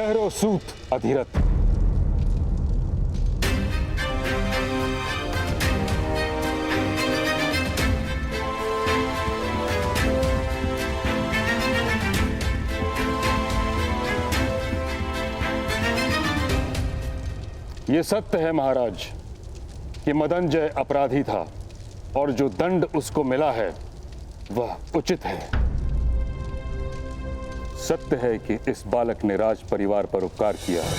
ठहरो सूत अधीरथ। ये सत्य है महाराज कि मदनजय अपराधी था और जो दंड उसको मिला है वह उचित है। सत्य है कि इस बालक ने राज परिवार पर उपकार किया है।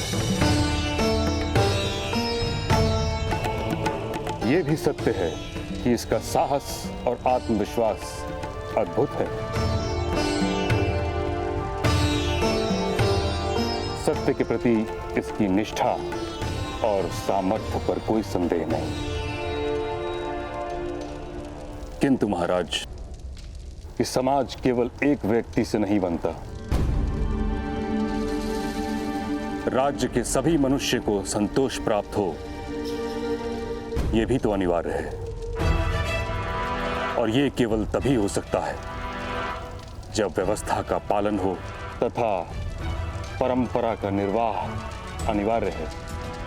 यह भी सत्य है कि इसका साहस और आत्मविश्वास अद्भुत है। सत्य के प्रति इसकी निष्ठा और सामर्थ्य पर कोई संदेह नहीं। किंतु महाराज, कि समाज केवल एक व्यक्ति से नहीं बनता। राज्य के सभी मनुष्य को संतोष प्राप्त हो, यह भी तो अनिवार्य है। और यह केवल तभी हो सकता है जब व्यवस्था का पालन हो तथा परंपरा का निर्वाह अनिवार्य है।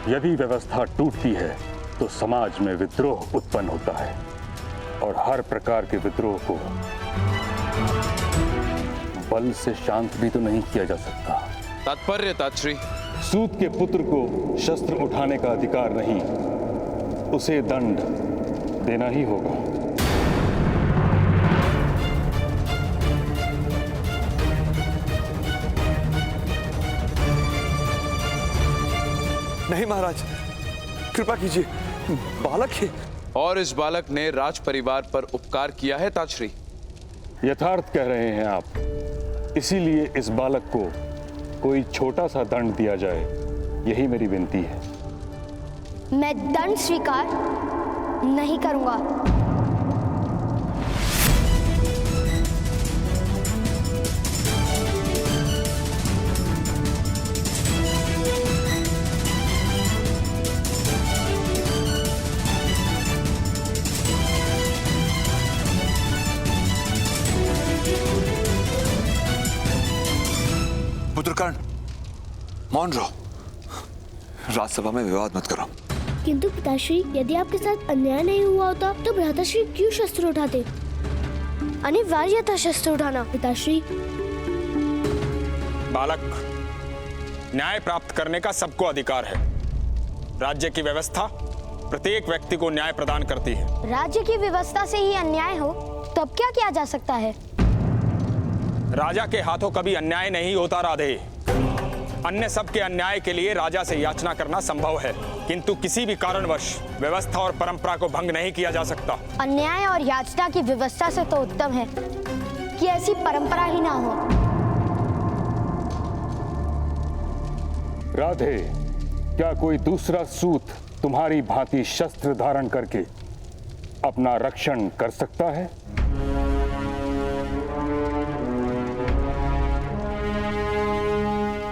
यदि व्यवस्था टूटती है तो समाज में विद्रोह उत्पन्न होता है और हर प्रकार के विद्रोह को बल से शांत भी तो नहीं किया जा सकता। तात्पर्य तात्श्री? सूत के पुत्र को शस्त्र उठाने का अधिकार नहीं, उसे दंड देना ही होगा। नहीं महाराज, कृपा कीजिए, बालक है। और इस बालक ने राज परिवार पर उपकार किया है तात्श्री। यथार्थ कह रहे हैं आप, इसीलिए इस बालक को कोई छोटा सा दंड दिया जाए, यही मेरी विनती है। मैं दंड स्वीकार नहीं करूंगा। पुत्रकर्ण, मौन रहो। राजसभा में विवाद मत करो। किंतु पिताश्री, यदि आपके साथ अन्याय नहीं हुआ होता तो भ्राताश्री क्यों शस्त्र उठाते? अनिवार्य था शस्त्र उठाना पिताश्री। बालक, न्याय प्राप्त करने का सबको अधिकार है। राज्य की व्यवस्था प्रत्येक व्यक्ति को न्याय प्रदान करती है। राज्य की व्यवस्था से ही अन्याय हो तब क्या किया जा सकता है? राजा के हाथों कभी अन्याय नहीं होता राधे। अन्य सबके अन्याय के लिए राजा से याचना करना संभव है, किंतु किसी भी कारणवश व्यवस्था और परंपरा को भंग नहीं किया जा सकता। अन्याय और याचना की व्यवस्था से तो उत्तम है कि ऐसी परंपरा ही ना हो। राधे, क्या कोई दूसरा सूत तुम्हारी भांति शस्त्र धारण करके अपना रक्षण कर सकता है?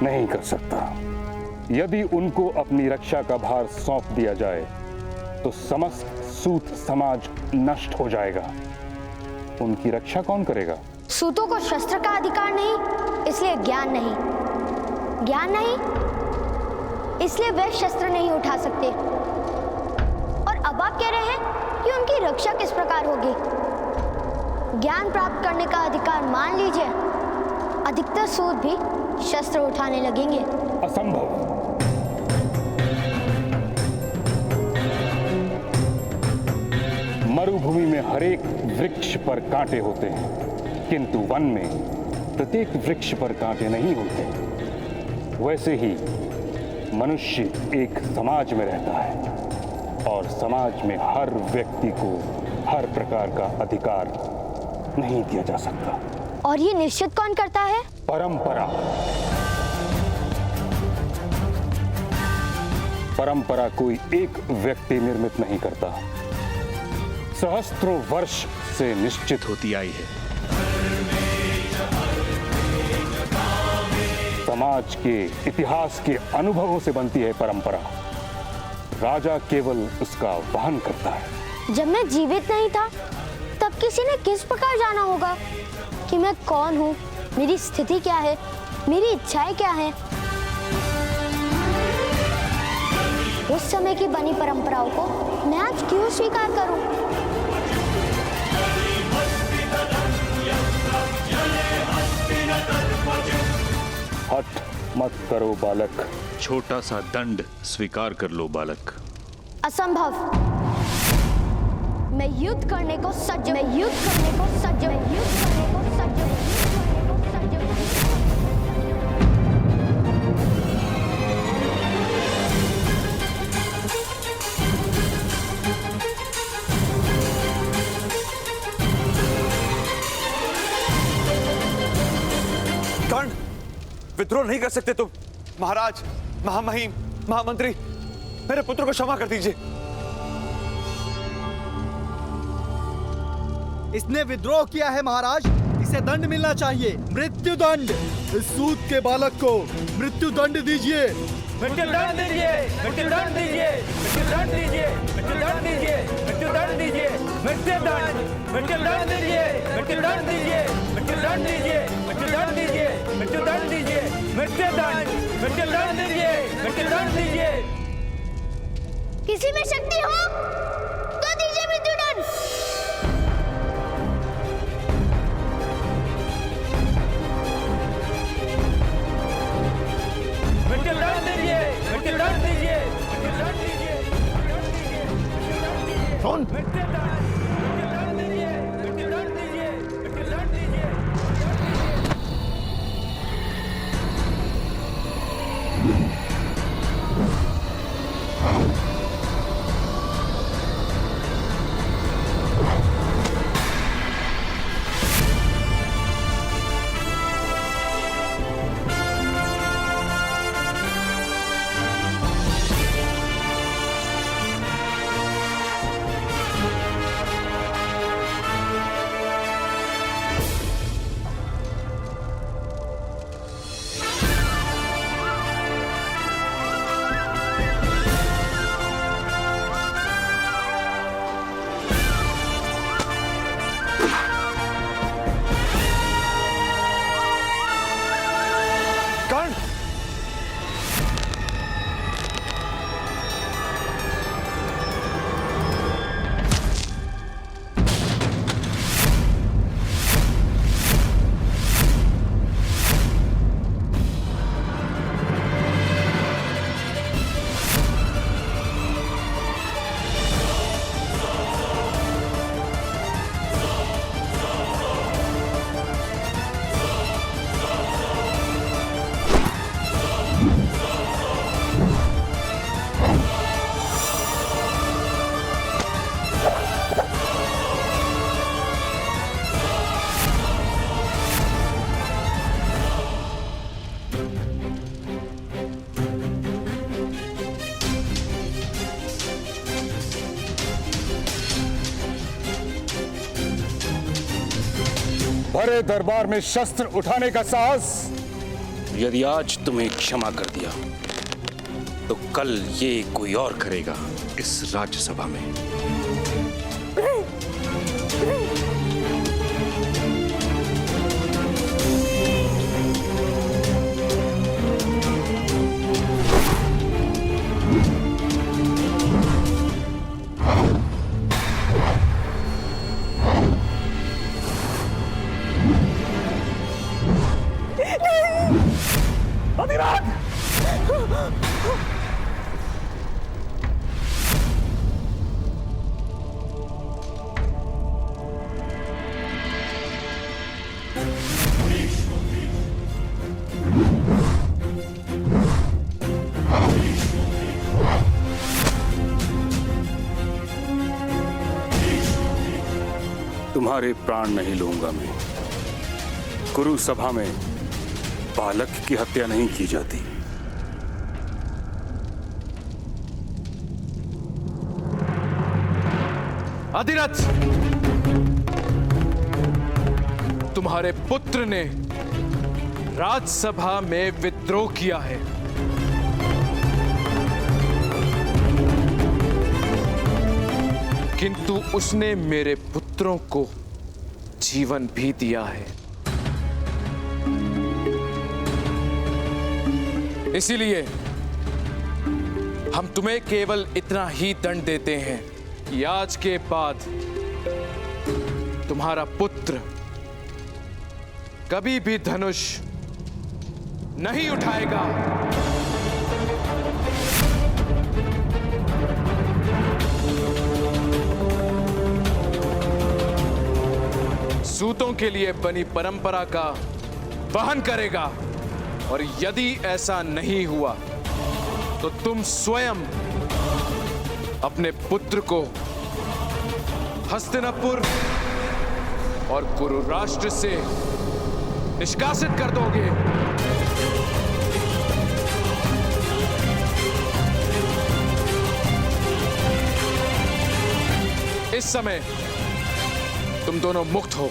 नहीं कर सकता। यदि उनको अपनी रक्षा का भार सौंप दिया जाए तो समस्त सूत समाज नष्ट हो जाएगा। उनकी रक्षा कौन करेगा? सूतों को शस्त्र का अधिकार नहीं, इसलिए ज्ञान नहीं। ज्ञान नहीं, इसलिए वे शस्त्र नहीं उठा सकते। और अब आप कह रहे हैं कि उनकी रक्षा किस प्रकार होगी? ज्ञान प्राप्त करने का अधिकार मान लीजिए, अधिकतर सूत भी शस्त्र उठाने लगेंगे। असंभव। मरुभूमि में हरेक वृक्ष पर कांटे होते हैं, किंतु वन में प्रत्येक वृक्ष पर कांटे नहीं होते। वैसे ही मनुष्य एक समाज में रहता है और समाज में हर व्यक्ति को हर प्रकार का अधिकार नहीं दिया जा सकता। और ये निश्चित कौन करता है? परंपरा। परंपरा कोई एक व्यक्ति निर्मित नहीं करता, सहस्त्रों वर्ष से निश्चित होती आई है। समाज के इतिहास के अनुभवों से बनती है परंपरा। राजा केवल उसका वहन करता है। जब मैं जीवित नहीं था तब किसी ने किस प्रकार जाना होगा कि मैं कौन हूँ, मेरी स्थिति क्या है, मेरी इच्छाएं क्या हैं? उस समय की बनी परंपराओं को मैं आज क्यों स्वीकार करूं? हट मत करो बालक। छोटा सा दंड स्वीकार कर लो बालक। असंभव। मैं युद्ध करने को सज्ज, मैं युद्ध करने को सज्ज, मैं युद्ध करने को सज्ज, मैं युद्ध करने को सज्ज। कर्ण, विद्रोह नहीं कर सकते तुम। महाराज, महामहिम, महामंत्री, मेरे पुत्र को क्षमा कर दीजिए। इसने विद्रोह किया है महाराज, इसे दंड मिलना चाहिए, मृत्यु दंड। इस सूत के बालक को मृत्यु दंड दीजिए। मृत्यु दंड दीजिए, मृत्यु दंड दीजिए, मृत्यु दंड दीजिए, मृत्यु दंड दीजिए, मृत्यु दंड दीजिए, मृत्यु दंड, मृत्यु दंड दीजिए, मृत्यु दंड दीजिए, मृत्यु दंड दीजिए, मृत्यु दंड दीजिए, मृत्यु दंड दीजिए, मृत्यु दंड, मृत्यु दंड दीजिए, मृत्यु दंड दीजिए। किसी में शक्ति हो तो दीजिए मृत्यु दंड। मृत्यु दंड दीजिए, मृत्यु दंड दीजिए, मृत्यु दंड दीजिए, कौन? मृत्यु दंड, मृत्यु दंड दीजिए, मृत्यु दंड दीजिए, मृत्यु दंड दीजिए। बड़े दरबार में शस्त्र उठाने का साहस। यदि आज तुम्हें क्षमा कर दिया तो कल ये कोई और करेगा इस राज्यसभा में। तुम्हारे प्राण नहीं लूंगा मैं। कुरु सभा में बालक की हत्या नहीं की जाती। अधिरथ, तुम्हारे पुत्र ने राज्यसभा में विद्रोह किया है। किंतु उसने मेरे पुत्रों को जीवन भी दिया है। इसीलिए हम तुम्हें केवल इतना ही दंड देते हैं कि आज के बाद तुम्हारा पुत्र कभी भी धनुष नहीं उठाएगा। सूतों के लिए बनी परंपरा का वहन करेगा, और यदि ऐसा नहीं हुआ तो तुम स्वयं अपने पुत्र को हस्तिनापुर और कुरु राष्ट्र से निष्कासित कर दोगे। इस समय तुम दोनों मुक्त हो।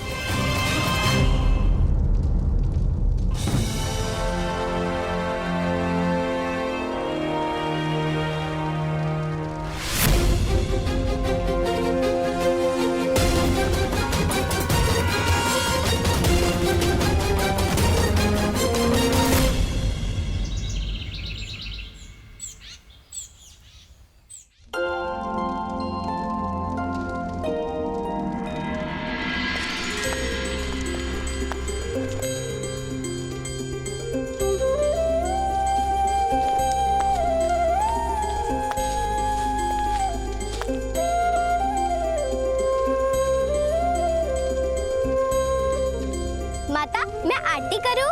माता, मैं आरती करूं?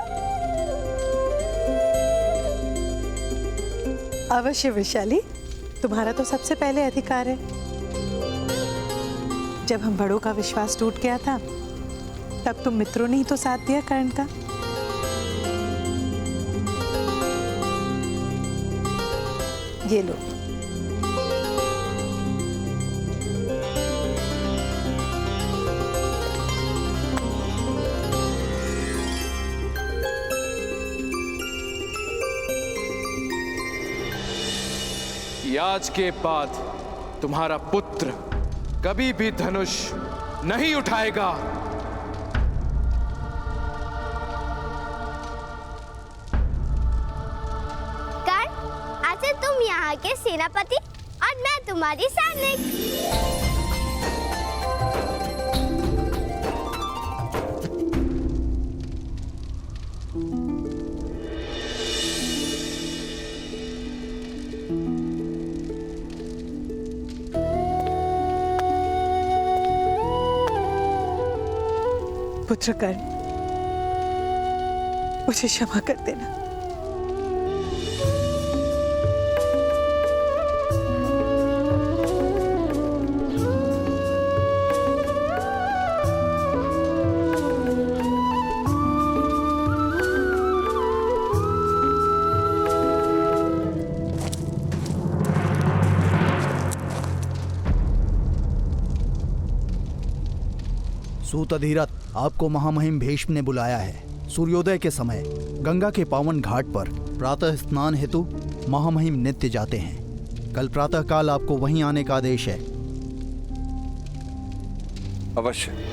अवश्य वैशाली, तुम्हारा तो सबसे पहले अधिकार है। जब हम बड़ों का विश्वास टूट गया था, तब तुम मित्रों ने ही तो साथ दिया कर्ण का। ये लो। आज के बाद तुम्हारा पुत्र कभी भी धनुष नहीं उठाएगा। कर्ण, आज से तुम यहाँ के सेनापति और मैं तुम्हारी सैनिक। पुत्र कर्ण, मुझे क्षमा कर देना। सूत अधिरथ, आपको महामहिम भीष्म ने बुलाया है। सूर्योदय के समय गंगा के पावन घाट पर प्रातः स्नान हेतु महामहिम नित्य जाते हैं। कल प्रातः काल आपको वहीं आने का आदेश है। अवश्य।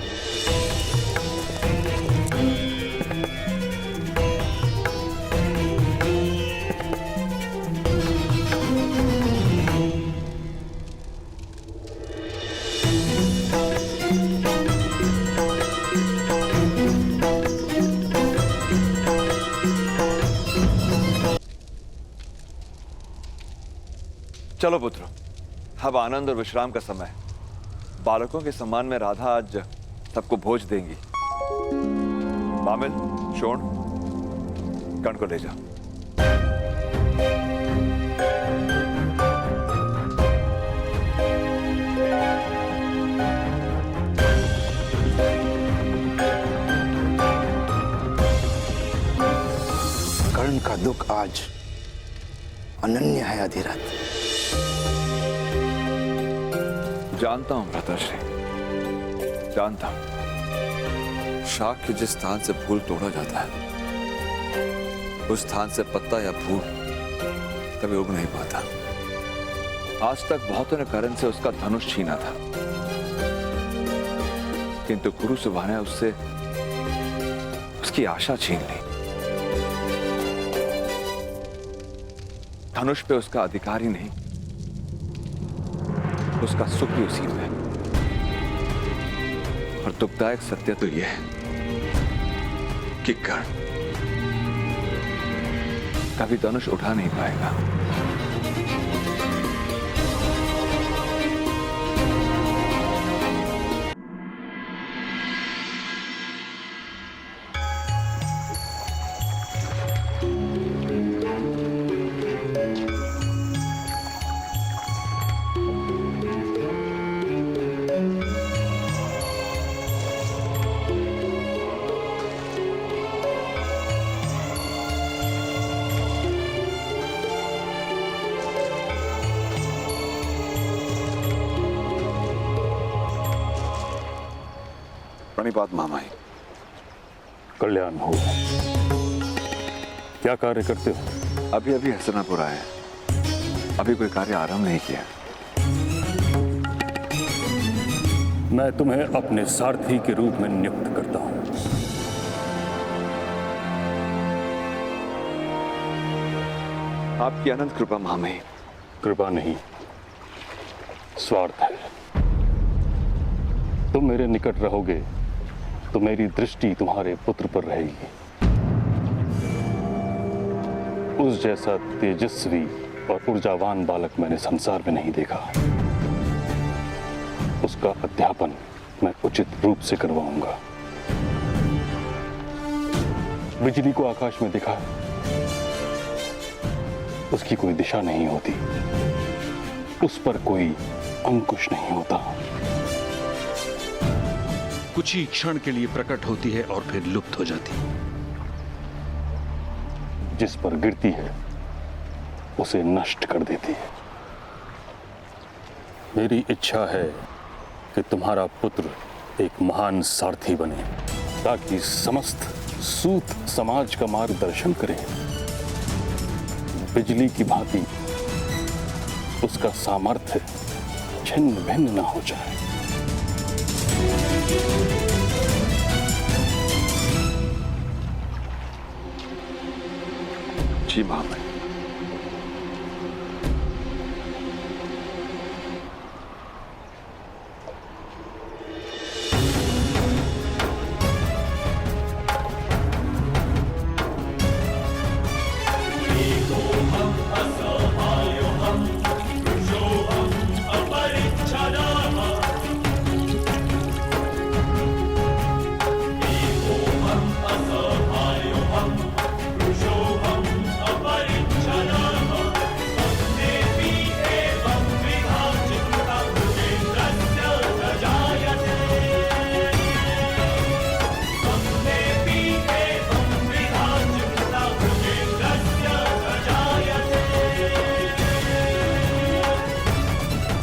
चलो पुत्र, अब आनंद और विश्राम का समय है। बालकों के सम्मान में राधा आज सबको भोज देंगी। मामिल, शोण, कर्ण को ले जा। कर्ण का दुख आज अनन्य है अधिरथ। जानता हूं भ्राताश्री, जानता हूं। शाख के जिस स्थान से फूल तोड़ा जाता है, उस स्थान से पत्ता या फूल कभी उग नहीं पाता। आज तक बहुतों ने कर्ण से उसका धनुष छीना था, किंतु कुरु सुबह ने उससे उसकी आशा छीन ली। धनुष पे उसका अधिकार ही नहीं, उसका सुख भी उसी में है। और दुखदायक सत्य तो यह है कि कर्ण कभी धनुष उठा नहीं पाएगा। प्रणिपात मामाई। कल्याण हो। क्या कार्य करते हो? अभी अभी हसनापुर आए, अभी कोई कार्य आरंभ नहीं किया। मैं तुम्हें अपने सारथी के रूप में नियुक्त करता हूं। आपकी अनंत कृपा मामाई। कृपा नहीं, स्वार्थ है। तुम मेरे निकट रहोगे तो मेरी दृष्टि तुम्हारे पुत्र पर रहेगी। उस जैसा तेजस्वी और ऊर्जावान बालक मैंने संसार में नहीं देखा। उसका अध्यापन मैं उचित रूप से करवाऊंगा। बिजली को आकाश में दिखा, उसकी कोई दिशा नहीं होती, उस पर कोई अंकुश नहीं होता। कुछ ही क्षण के लिए प्रकट होती है और फिर लुप्त हो जाती है। जिस पर गिरती है उसे नष्ट कर देती है। मेरी इच्छा है कि तुम्हारा पुत्र एक महान सारथी बने, ताकि समस्त सूत समाज का मार्गदर्शन करे। बिजली की भांति उसका सामर्थ्य छिन्न भिन्न न हो जाए। जी मामाई।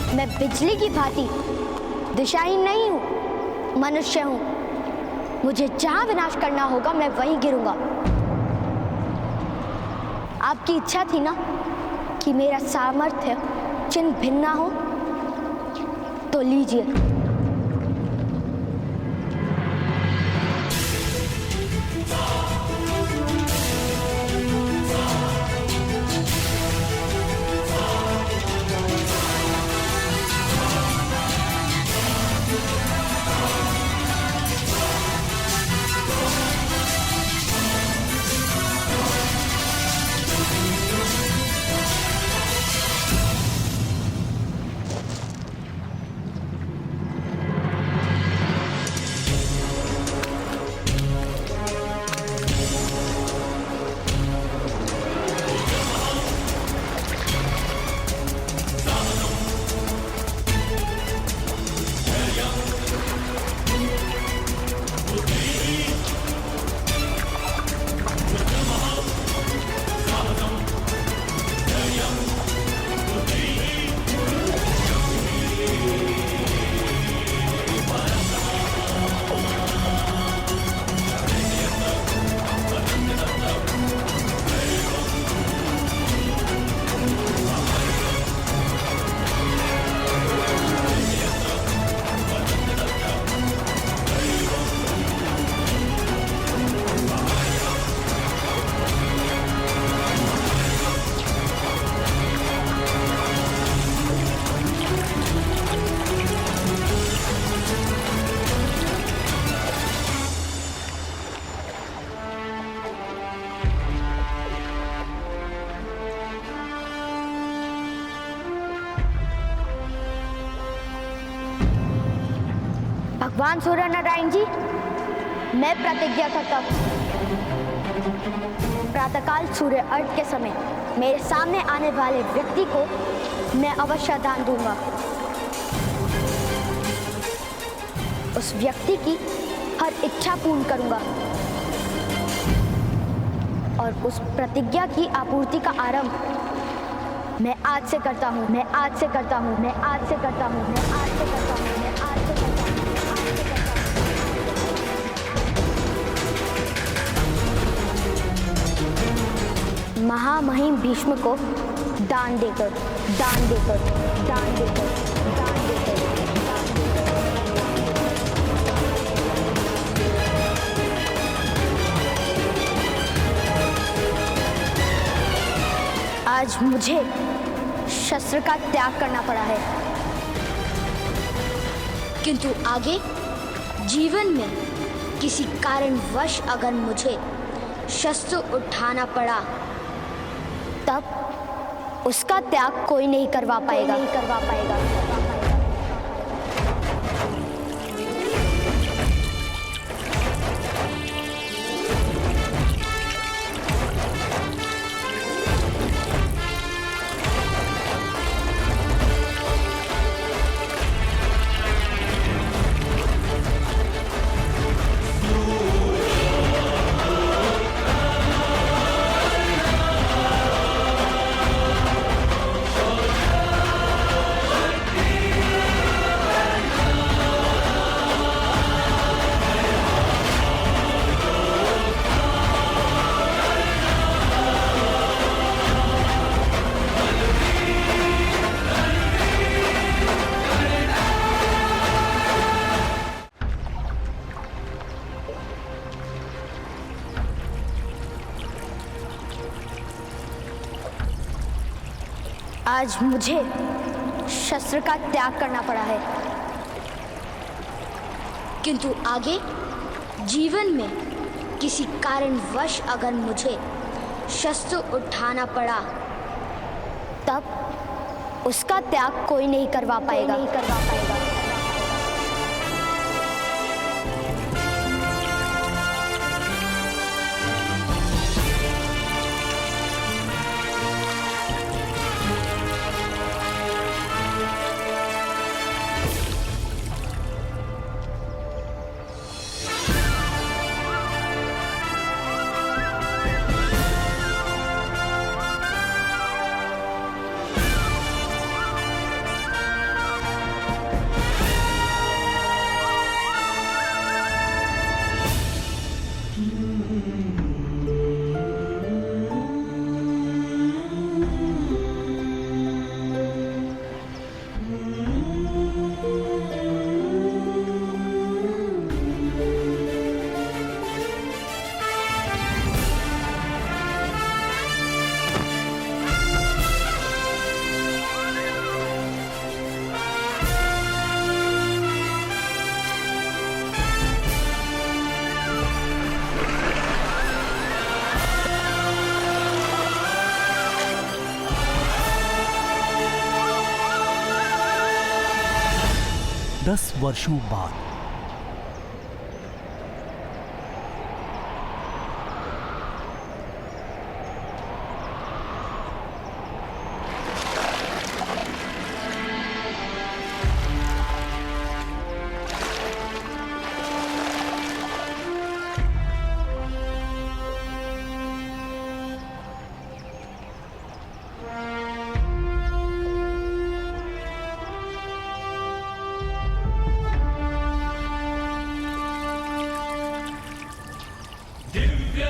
मैं बिजली की भांति दिशाहीन नहीं हूं, मनुष्य हूं। मुझे जहां विनाश करना होगा मैं वहीं गिरूंगा। आपकी इच्छा थी ना कि मेरा सामर्थ्य चिन्ह भिन्न ना हो, तो लीजिए। भगवान सूर्य नारायण जी, मैं प्रतिज्ञा करता हूँ, प्रातःकाल सूर्य अर्घ के समय मेरे सामने आने वाले व्यक्ति को मैं अवश्य दान दूंगा। उस व्यक्ति की हर इच्छा पूर्ण करूंगा और उस प्रतिज्ञा की आपूर्ति का आरंभ मैं आज से करता हूँ, मैं आज से करता हूँ, मैं आज से करता हूँ, मैं आज से करता हूँ, मैं आज से करता हूँ। महामहिम भीष्म को दान देकर, दान देकर, दान देकर, दान देकर, दान देकर। आज मुझे शस्त्र का त्याग करना पड़ा है, किंतु आगे जीवन में किसी कारणवश अगर मुझे शस्त्र उठाना पड़ा तब उसका त्याग कोई नहीं करवा पाएगा, नहीं करवा पाएगा। आज मुझे शस्त्र का त्याग करना पड़ा है, किंतु आगे जीवन में किसी कारणवश अगर मुझे शस्त्र उठाना पड़ा तब उसका त्याग कोई नहीं करवा पाएगा, नहीं करवा पाएगा। दस वर्षों बाद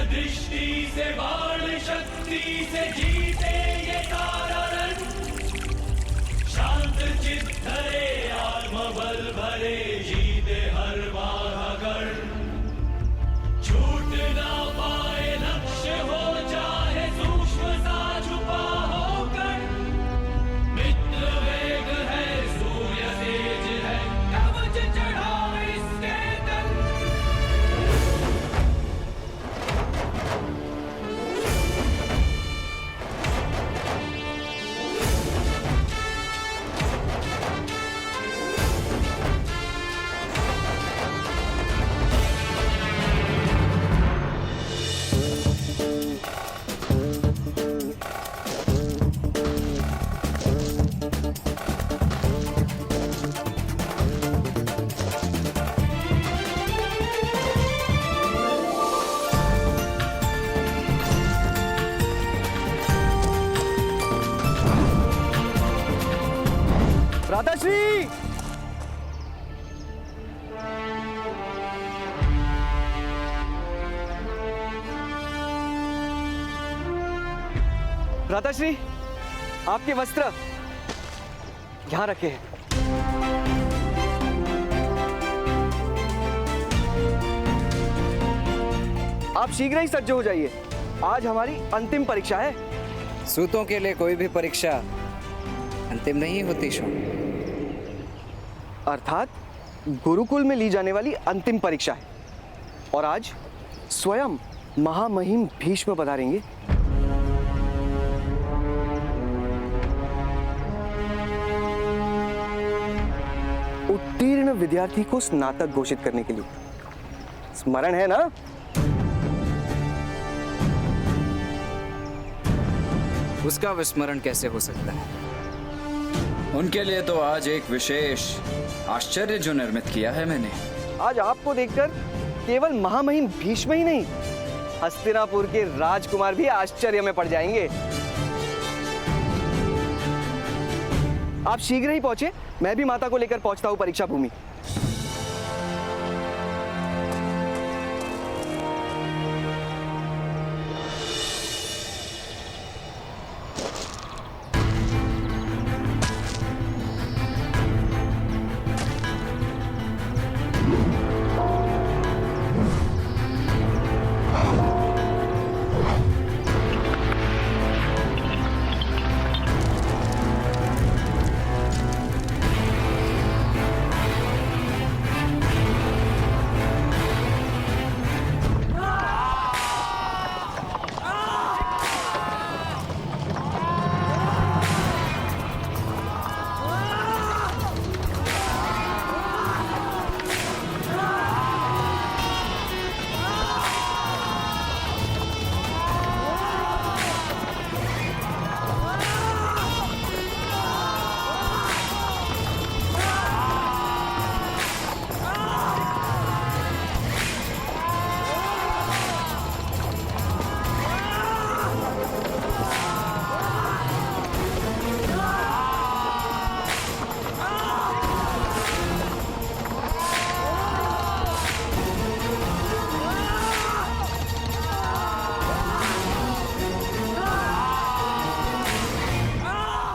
दृष्टि से बाण शक्ति से जीते ये सारा रण, शांत चित्त धरे आत्मबल भरे जीते हर बाधा गढ़, छूट ना पाए लक्ष्य हो चाहे सूक्ष्म सा छुपा होकर, मित्र वेग है सूर्य तेज है कवच चढ़ा इसके तन। भ्राताश्री, आपके वस्त्र यहाँ रखे हैं। आप शीघ्र ही सज्ज हो जाइए, आज हमारी अंतिम परीक्षा है। सूतों के लिए कोई भी परीक्षा अंतिम नहीं होती शो। अर्थात गुरुकुल में ली जाने वाली अंतिम परीक्षा है, और आज स्वयं महामहिम भीष्म पधारेंगे। उत्तीर्ण विद्यार्थी को स्नातक घोषित करने के लिए। स्मरण है ना? उसका विस्मरण कैसे हो सकता है? उनके लिए तो आज एक विशेष आश्चर्य जो निर्मित किया है मैंने। आज आपको देखकर केवल महामहिम भीष्म ही नहीं, हस्तिनापुर के राजकुमार भी आश्चर्य में पड़ जाएंगे। आप शीघ्र ही पहुंचे, मैं भी माता को लेकर पहुंचता हूं परीक्षा भूमि।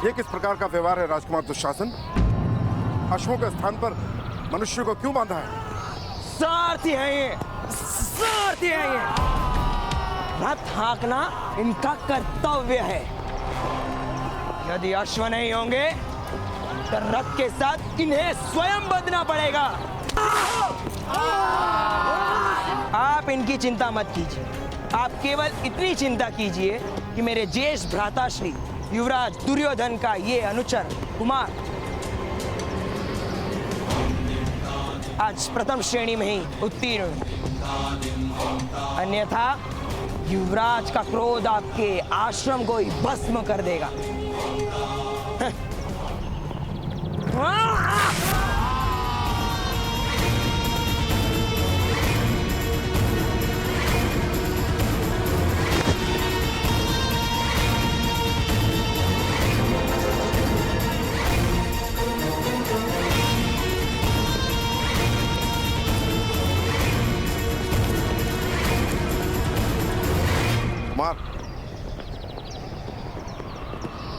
ये किस प्रकार का व्यवहार है राजकुमार दुशासन? अश्वों के स्थान पर मनुष्य को क्यों बांधा है? सारथी है ये, सारथी है ये। रथ हाँकना इनका कर्तव्य है। यदि अश्व नहीं होंगे तो रथ के साथ इन्हें स्वयं बंधना पड़ेगा। आप इनकी चिंता मत कीजिए, आप केवल इतनी चिंता कीजिए कि मेरे ज्येष्ठ भ्राताश्री युवराज दुर्योधन का ये अनुचर कुमार आज प्रथम श्रेणी में ही उत्तीर्ण, अन्यथा युवराज का क्रोध आपके आश्रम को ही भस्म कर देगा।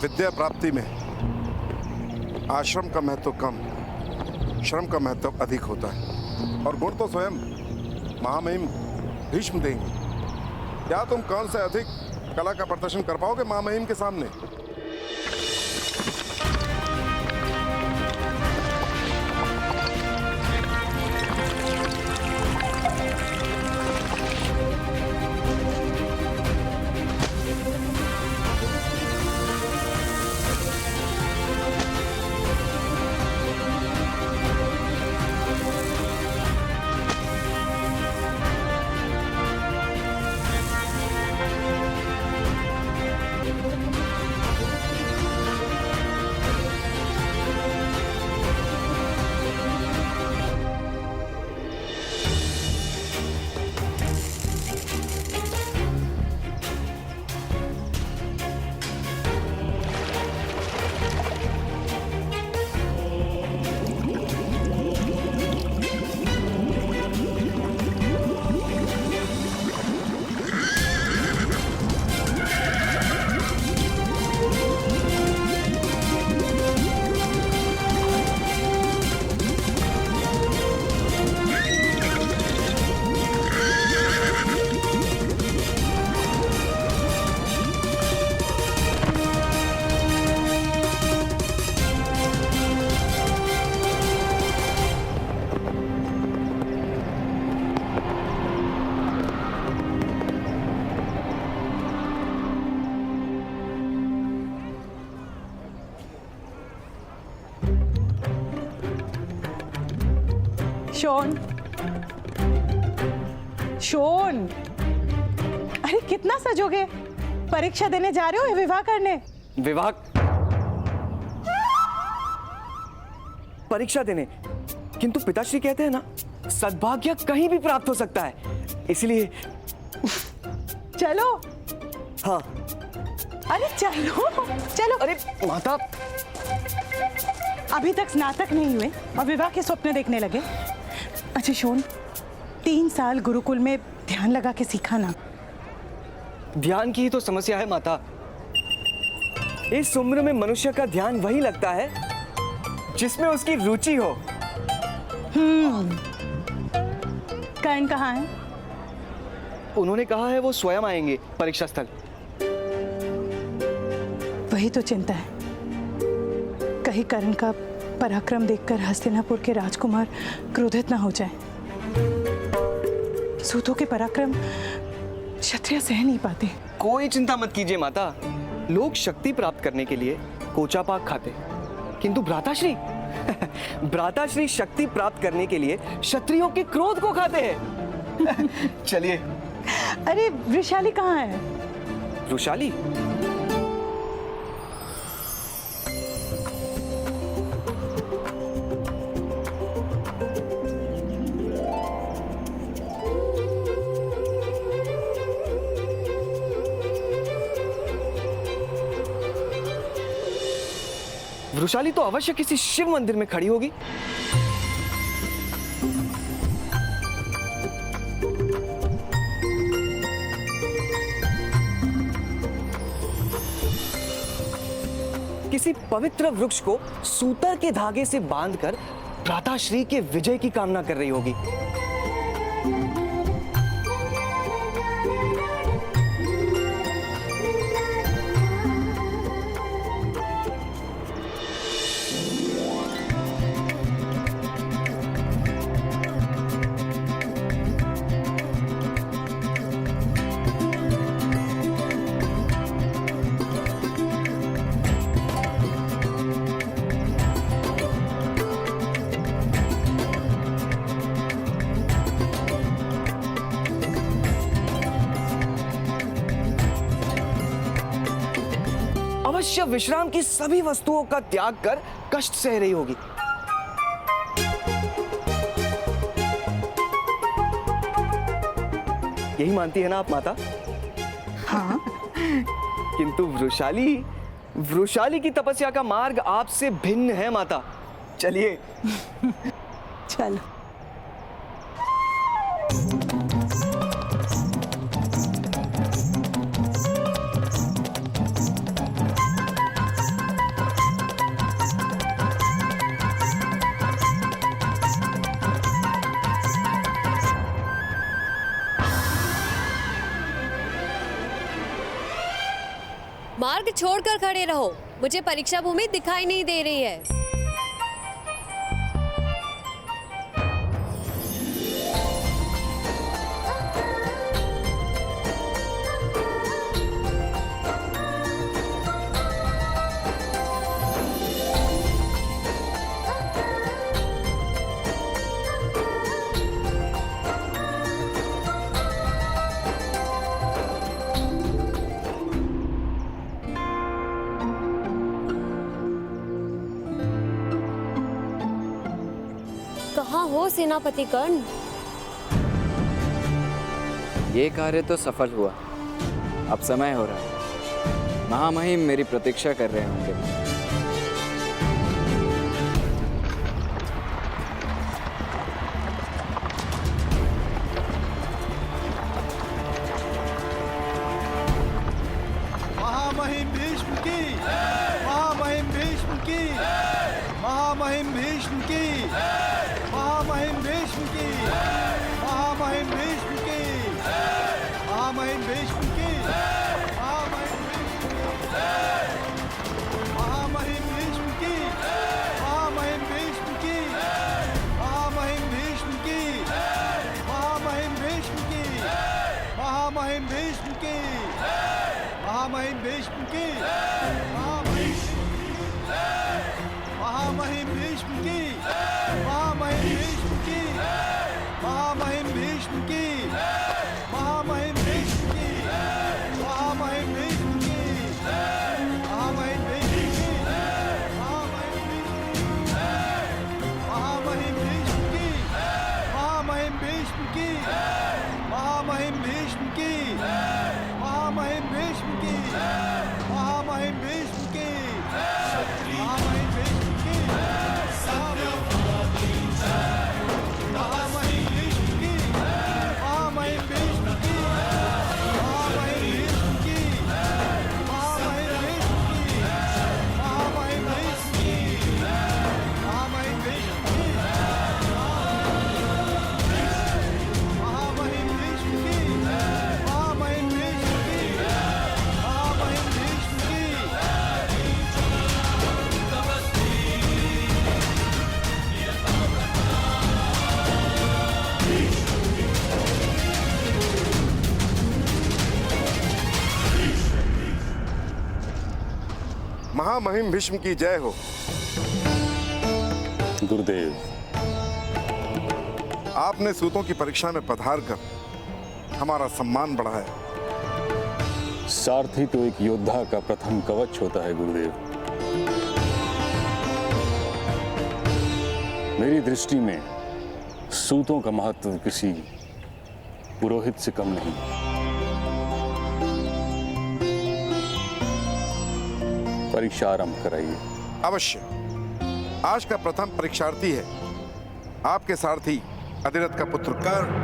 विद्या प्राप्ति में आश्रम का महत्व कम, श्रम का महत्व अधिक होता है, और गुण तो स्वयं महामहिम भीष्म देंगे। क्या तुम कौन से अधिक कला का प्रदर्शन कर पाओगे महामहिम के सामने? शोन, शोन, अरे कितना सजोगे? परीक्षा देने जा रहे हो या विवाह करने? विवाह, परीक्षा देने। किंतु पिताश्री कहते हैं ना, सद्भाग्य कहीं भी प्राप्त हो सकता है, इसलिए। चलो। हाँ। अरे चलो चलो। अरे माता, अभी तक स्नातक नहीं हुए और विवाह के स्वप्न देखने लगे। अच्छा शोन, 3 साल गुरुकुल में ध्यान लगा के सीखा ना। ध्यान की ही तो समस्या है माता। इस उम्र में मनुष्य का ध्यान वही लगता है जिसमें उसकी रुचि हो। कर्ण कहाँ है? उन्होंने कहा है वो स्वयं आएंगे परीक्षा स्थल। वही तो चिंता है, कहीं कर्ण का पराक्रम देखकर हस्तिनापुर के राजकुमार क्रोधित ना हो जाए। सूतों के पराक्रम क्षत्रिय सह नहीं पाते। कोई चिंता मत कीजिए माता, लोग शक्ति प्राप्त करने के लिए कोचा पाक खाते, किंतु भ्राताश्री भ्राताश्री शक्ति प्राप्त करने के लिए क्षत्रियों के क्रोध को खाते हैं। चलिए। अरे वृषाली कहाँ है? वृषाली? वृषाली तो अवश्य किसी शिव मंदिर में खड़ी होगी। किसी पवित्र वृक्ष को सूतर के धागे से बांधकर भ्राताश्री के विजय की कामना कर रही होगी। अवश्य विश्राम की सभी वस्तुओं का त्याग कर कष्ट सह रही होगी। यही मानती है ना आप माता? हाँ। किंतु वृषाली की तपस्या का मार्ग आपसे भिन्न है माता। चलिए। चलो। मार्ग छोड़कर खड़े रहो, मुझे परीक्षा भूमि दिखाई नहीं दे रही है। कहाँ हो सेनापति कर्ण? ये कार्य तो सफल हुआ, अब समय हो रहा है। महामहिम मेरी प्रतीक्षा कर रहे होंगे। महामहिम भीष्म की, महामहिम भीष्म की, महामहिम भीष्म की, महामहिम भीष्म की, महामहिम भीष्म की, महामहिम भीष्म की, महामहिम भीष्म की, महामहिम भीष्म की, महामहिम भीष्म की, महामहिम भीष्म की, महामहिम भीष्म की, महामहिम भीष्म की, महामहिम भीष्म की, महामहिम भीष्म की, भीष्म की, महामहिम भीष्म की, महामहिम भीष्म की, महामहिम भीष्म की, महामहिम भीष्म की, महामहिम भीष्म की, महामहिम भीष्म की, महामहिम भीष्म की, महामहिम भीष्म की, महामहिम भीष्म की, महामहिम भीष्म की, महामहिम भीष्म की, महामहिम भीष्म की, महामहिम भीष्म की, महामहिम भीष्म की, महामहिम भीष्म की, महामहिम भीष्म की, महामहिम भीष्म की, महामहिम भीष्म की। महामहिम भीष्म की जय हो। गुरुदेव, आपने सूतों की परीक्षा में पधार कर हमारा सम्मान बढ़ाया। सारथी तो एक योद्धा का प्रथम कवच होता है गुरुदेव। मेरी दृष्टि में सूतों का महत्व किसी पुरोहित से कम नहीं। परीक्षा आरंभ कराइए। अवश्य। आज का प्रथम परीक्षार्थी है आपके सारथी अधिरथ का पुत्र कर्ण।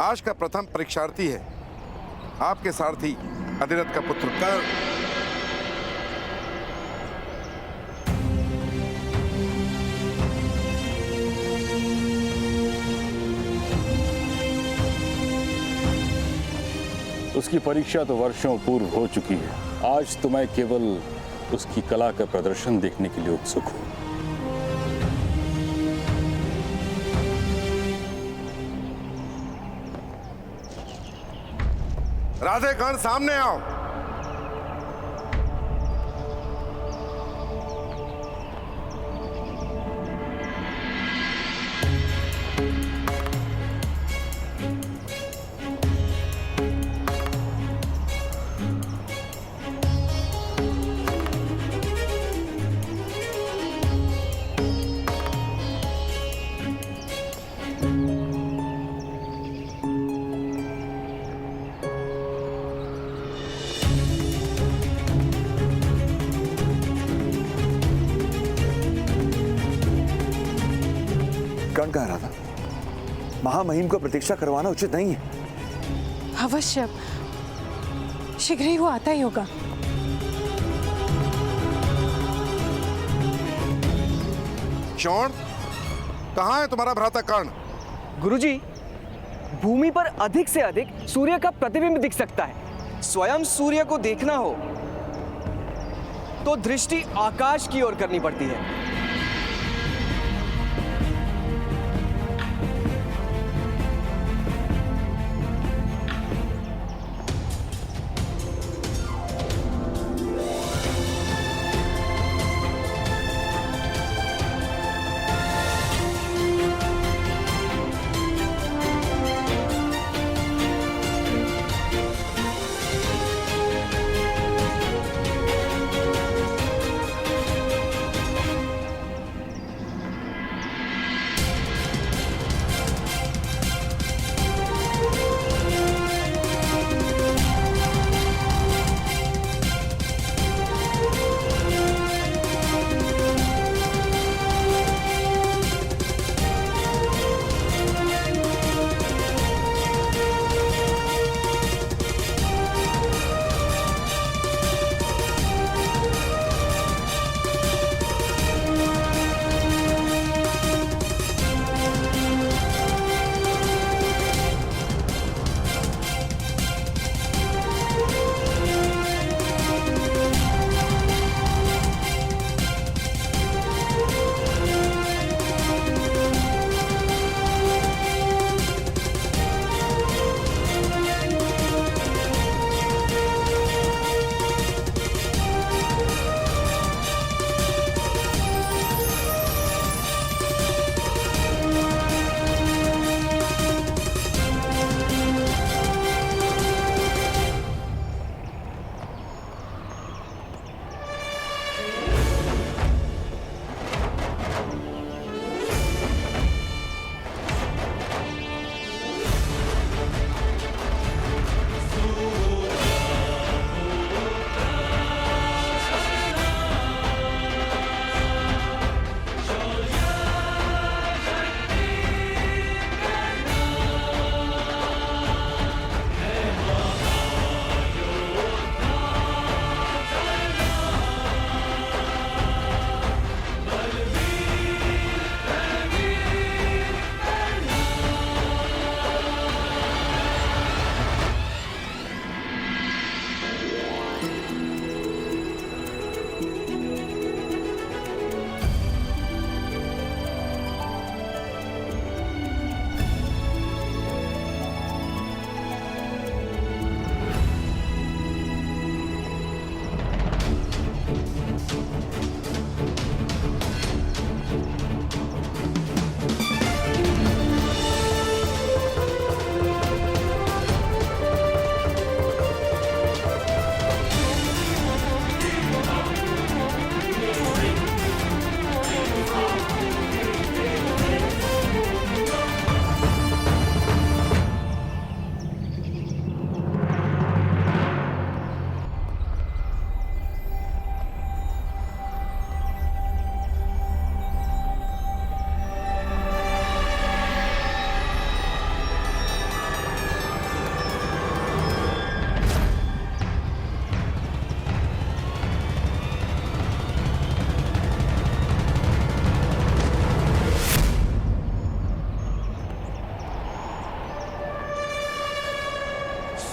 आज का प्रथम परीक्षार्थी है आपके सारथी अधिरथ का पुत्र कर्ण। उसकी परीक्षा तो वर्षों पूर्व हो चुकी है। आज तो मैं केवल उसकी कला का प्रदर्शन देखने के लिए उत्सुक हूं। राधे कर्ण, सामने आओ। कर्ण कह रहा था महामहिम को प्रतीक्षा करवाना उचित नहीं है। अवश्य, शीघ्र ही वो आता ही होगा। शौण, कहाँ है तुम्हारा भ्राता कर्ण? गुरुजी, भूमि पर अधिक से अधिक सूर्य का प्रतिबिंब दिख सकता है। स्वयं सूर्य को देखना हो तो दृष्टि आकाश की ओर करनी पड़ती है।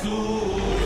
सूर्य